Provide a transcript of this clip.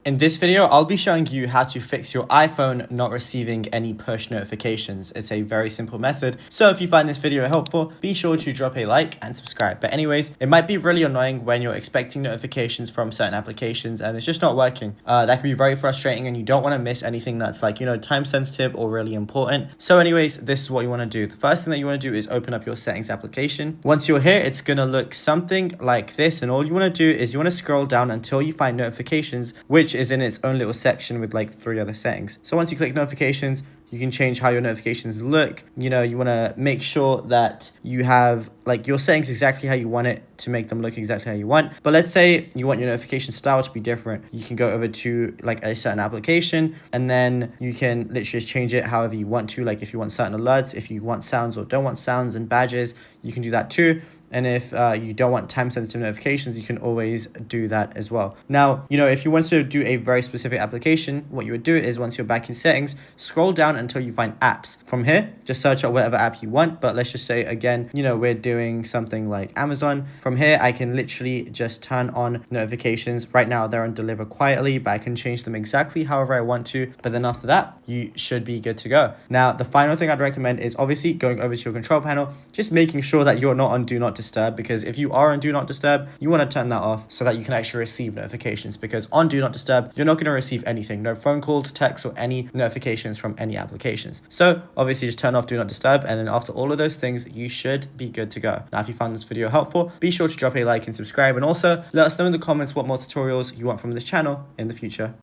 In this video, I'll be showing you how to fix your iPhone not receiving any push notifications. It's a very simple method. So if you find this video helpful, be sure to drop a like and subscribe. But anyways, it might be really annoying when you're expecting notifications from certain applications and it's just not working. That can be very frustrating and you don't want to miss anything that's like, time sensitive or really important. So anyways, this is what you want to do. The first thing that you want to do is open up your settings application. Once you're here, it's going to look something like this. And all you want to do is you want to scroll down until you find notifications, which is in its own little section with like 3 other settings. So once you click notifications, you can change how your notifications look. You want to make sure that you have like your settings exactly how you want it to make them look exactly how you want. But let's say you want your notification style to be different. You can go over to like a certain application and then you can literally just change it however you want to. Like if you want certain alerts, if you want sounds or don't want sounds and badges, you can do that too. And if you don't want time-sensitive notifications, you can always do that as well. Now, if you want to do a very specific application, what you would do is once you're back in settings, scroll down until you find apps. From here, just search out whatever app you want. But let's just say, again, we're doing something like Amazon. From here, I can literally just turn on notifications. Right now, they're on deliver quietly, but I can change them exactly however I want to. But then after that, you should be good to go. Now, the final thing I'd recommend is obviously going over to your control panel, just making sure that you're not on Do Not Disturb, because if you are on Do Not Disturb, you want to turn that off so that you can actually receive notifications, because on Do Not Disturb, you're not going to receive anything, no phone calls, texts, or any notifications from any applications. So obviously just turn off Do Not Disturb, and then after all of those things, you should be good to go. Now, if you found this video helpful, be sure to drop a like and subscribe, and also let us know in the comments what more tutorials you want from this channel in the future.